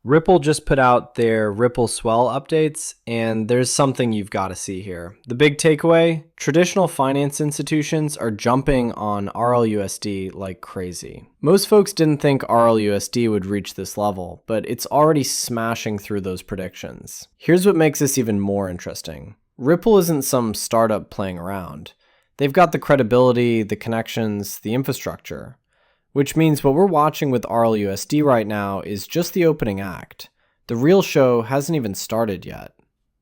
Ripple just put out their Ripple Swell updates, and there's something you've got to see here. The big takeaway, traditional finance institutions are jumping on RLUSD like crazy. Most folks didn't think RLUSD would reach this level, but it's already smashing through those predictions. Here's what makes this even more interesting. Ripple isn't some startup playing around. They've got the credibility, the connections, the infrastructure. Which means what we're watching with RLUSD right now is just the opening act. The real show hasn't even started yet.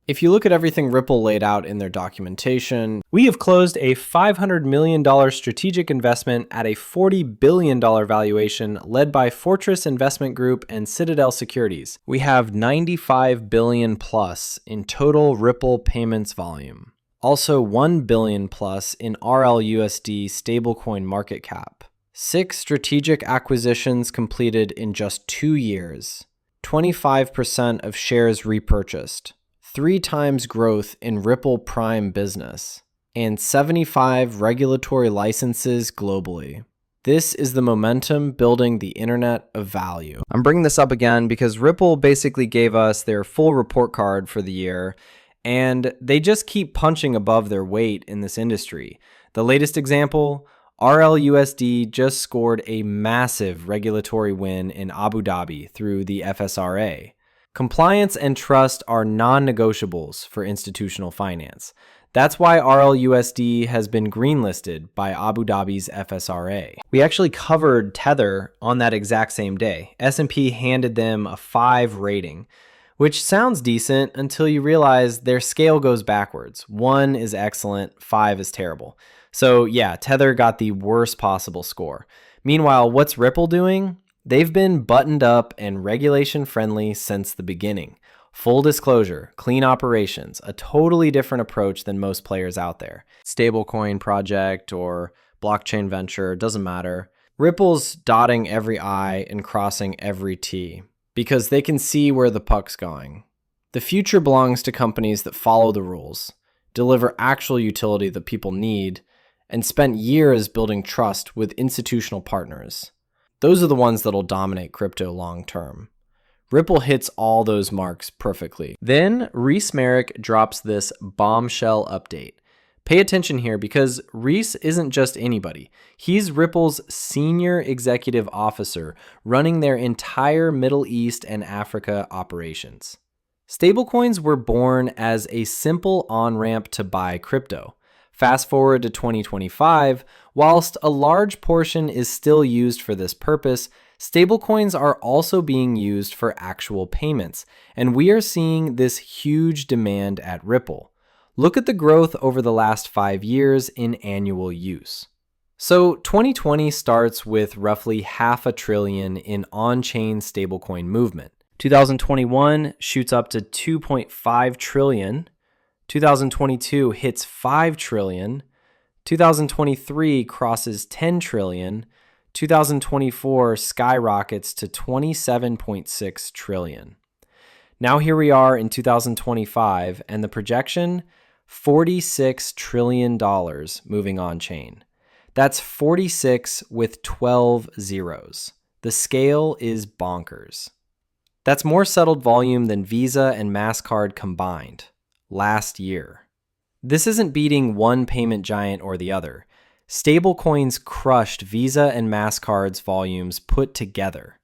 If you look at everything Ripple laid out in their documentation, we have closed a $500 million strategic investment at a $40 billion valuation led by Fortress Investment Group and Citadel Securities. We have $95 billion plus in total Ripple payments volume. Also $1 billion plus in RLUSD stablecoin market cap. 6 strategic acquisitions completed in just 2 years, 25% of shares repurchased, 3 times growth in Ripple Prime business, and 75 regulatory licenses globally. This is the momentum building the internet of value. I'm bringing this up again because Ripple basically gave us their full report card for the year, and they just keep punching above their weight in this industry. The latest example, RLUSD just scored a massive regulatory win in Abu Dhabi through the FSRA. Compliance and trust are non-negotiables for institutional finance. That's why RLUSD has been greenlisted by Abu Dhabi's FSRA. We actually covered Tether on that exact same day. S&P handed them a 5 rating, which sounds decent until you realize their scale goes backwards. 1 is excellent, 5 is terrible. So yeah, Tether got the worst possible score. Meanwhile, what's Ripple doing? They've been buttoned up and regulation friendly since the beginning. Full disclosure, clean operations, a totally different approach than most players out there. Stablecoin project or blockchain venture, doesn't matter. Ripple's dotting every I and crossing every T because they can see where the puck's going. The future belongs to companies that follow the rules, deliver actual utility that people need, and spent years building trust with institutional partners. Those are the ones that'll dominate crypto long term. Ripple hits all those marks perfectly. Then Reese Merrick drops this bombshell update. Pay attention here because Reese isn't just anybody. He's Ripple's senior executive officer running their entire Middle East and Africa operations. Stablecoins were born as a simple on-ramp to buy crypto. Fast forward to 2025, whilst a large portion is still used for this purpose, stablecoins are also being used for actual payments, and we are seeing this huge demand at Ripple. Look at the growth over the last 5 years in annual use. So 2020 starts with roughly $500 billion in on-chain stablecoin movement. 2021 shoots up to $2.5 trillion. 2022 hits $5 trillion, 2023 crosses $10 trillion, 2024 skyrockets to $27.6 trillion. Now here we are in 2025, and the projection, $46 trillion moving on-chain. That's 46 with 12 zeros. The scale is bonkers. That's more settled volume than Visa and MasterCard combined. Last year. This isn't beating one payment giant or the other. Stablecoins crushed Visa and MasterCard's volumes put together.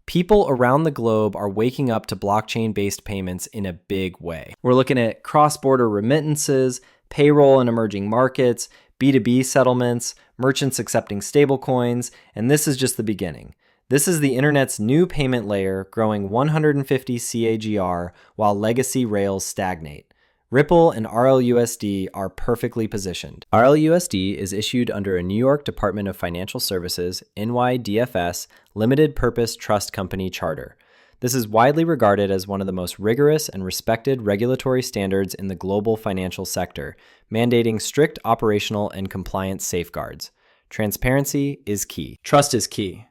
People around the globe are waking up to blockchain-based payments in a big way. We're looking at cross-border remittances, payroll in emerging markets, B2B settlements, merchants accepting stablecoins, and this is just the beginning. This is the internet's new payment layer growing 150 CAGR while legacy rails stagnate. Ripple and RLUSD are perfectly positioned. RLUSD is issued under a New York Department of Financial Services, NYDFS, Limited Purpose Trust Company Charter. This is widely regarded as one of the most rigorous and respected regulatory standards in the global financial sector, mandating strict operational and compliance safeguards. Transparency is key. Trust is key.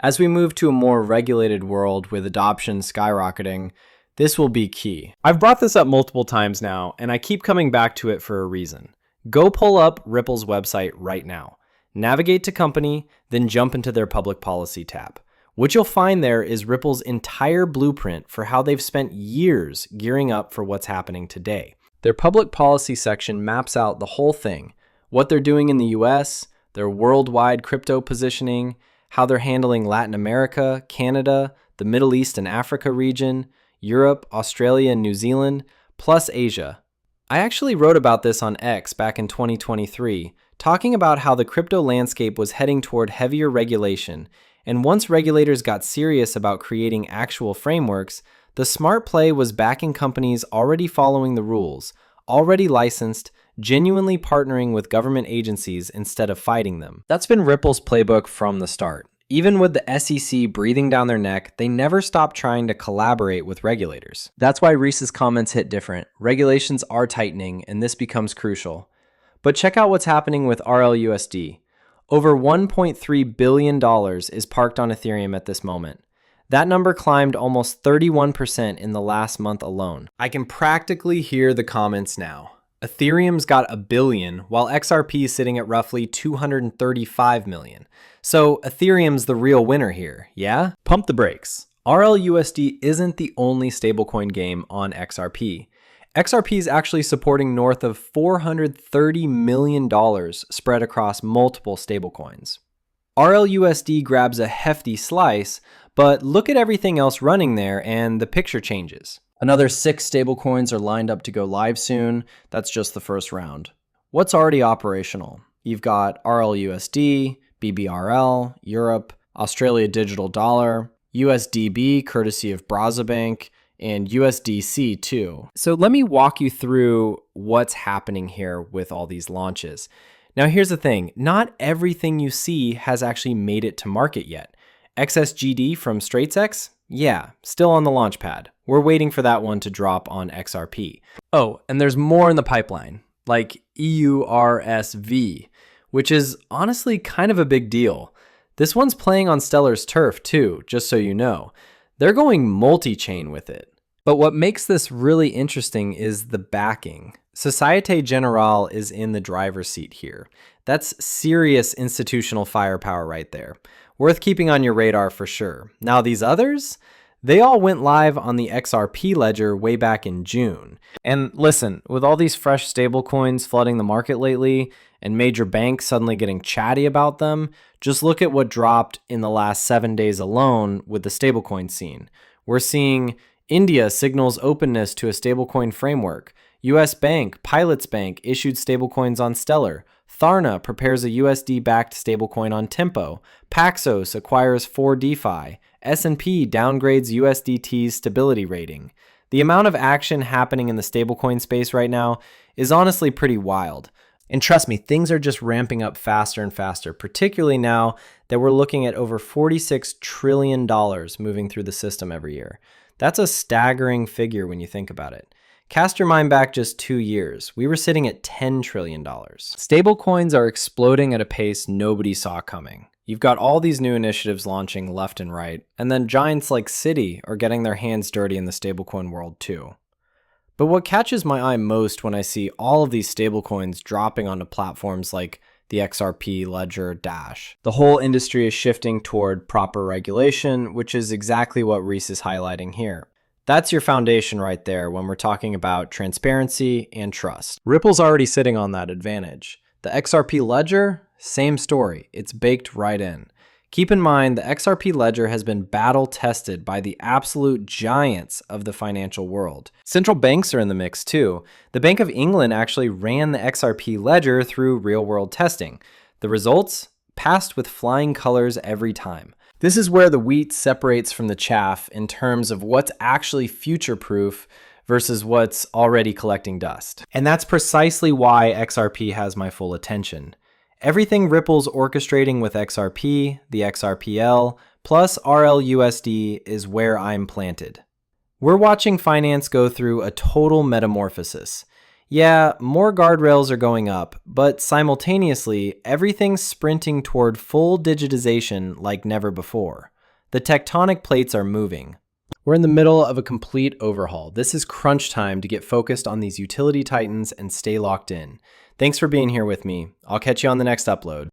As we move to a more regulated world with adoption skyrocketing, this will be key. I've brought this up multiple times now, and I keep coming back to it for a reason. Go pull up Ripple's website right now. Navigate to company, then jump into their public policy tab. What you'll find there is Ripple's entire blueprint for how they've spent years gearing up for what's happening today. Their public policy section maps out the whole thing, what they're doing in the US, their worldwide crypto positioning, how they're handling Latin America, Canada, the Middle East and Africa region, Europe, Australia, and New Zealand, plus Asia. I actually wrote about this on X back in 2023, talking about how the crypto landscape was heading toward heavier regulation, and once regulators got serious about creating actual frameworks, the smart play was backing companies already following the rules, already licensed, genuinely partnering with government agencies instead of fighting them. That's been Ripple's playbook from the start. Even with the SEC breathing down their neck, they never stopped trying to collaborate with regulators. That's why Reese's comments hit different. Regulations are tightening, and this becomes crucial. But check out what's happening with RLUSD. Over $1.3 billion is parked on Ethereum at this moment. That number climbed almost 31% in the last month alone. I can practically hear the comments now. Ethereum's got $1 billion, while XRP is sitting at roughly $235 million. So Ethereum's the real winner here, yeah? Pump the brakes. RLUSD isn't the only stablecoin game on XRP. XRP is actually supporting north of $430 million spread across multiple stablecoins. RLUSD grabs a hefty slice, but look at everything else running there and the picture changes. Another 6 stablecoins are lined up to go live soon. That's just the first round. What's already operational? You've got RLUSD, BBRL, Europe, Australia Digital Dollar, USDB courtesy of Brazabank, and USDC too. So let me walk you through what's happening here with all these launches. Now here's the thing, not everything you see has actually made it to market yet. XSGD from StraitsX? Yeah, still on the launch pad. We're waiting for that one to drop on XRP. Oh, and there's more in the pipeline, like EURSV, which is honestly kind of a big deal. This one's playing on Stellar's turf too, just so you know. They're going multi-chain with it. But what makes this really interesting is the backing. Societe Generale is in the driver's seat here. That's serious institutional firepower right there. Worth keeping on your radar for sure. Now these others, they all went live on the XRP ledger way back in June. And listen, with all these fresh stablecoins flooding the market lately and major banks suddenly getting chatty about them, just look at what dropped in the last 7 days alone with the stablecoin scene. We're seeing India signals openness to a stablecoin framework. US Bank, Pilots Bank issued stablecoins on Stellar. Tharna prepares a USD-backed stablecoin on Tempo. Paxos acquires 4DeFi. S&P downgrades USDT's stability rating. The amount of action happening in the stablecoin space right now is honestly pretty wild. And trust me, things are just ramping up faster and faster, particularly now that we're looking at over $46 trillion moving through the system every year. That's a staggering figure when you think about it. Cast your mind back just 2 years. We were sitting at $10 trillion. Stablecoins are exploding at a pace nobody saw coming. You've got all these new initiatives launching left and right, and then giants like Citi are getting their hands dirty in the stablecoin world too. But what catches my eye most when I see all of these stablecoins dropping onto platforms like the XRP, Ledger, Dash, the whole industry is shifting toward proper regulation, which is exactly what Reese is highlighting here. That's your foundation right there when we're talking about transparency and trust. Ripple's already sitting on that advantage. The XRP Ledger, same story. It's baked right in. Keep in mind, the XRP Ledger has been battle tested by the absolute giants of the financial world. Central banks are in the mix too. The Bank of England actually ran the XRP Ledger through real-world testing. The results? Passed with flying colors every time. This is where the wheat separates from the chaff in terms of what's actually future-proof versus what's already collecting dust. And that's precisely why XRP has my full attention. Everything Ripple's orchestrating with XRP, the XRPL, plus RLUSD is where I'm planted. We're watching finance go through a total metamorphosis. Yeah, more guardrails are going up, but simultaneously, everything's sprinting toward full digitization like never before. The tectonic plates are moving. We're in the middle of a complete overhaul. This is crunch time to get focused on these utility titans and stay locked in. Thanks for being here with me. I'll catch you on the next upload.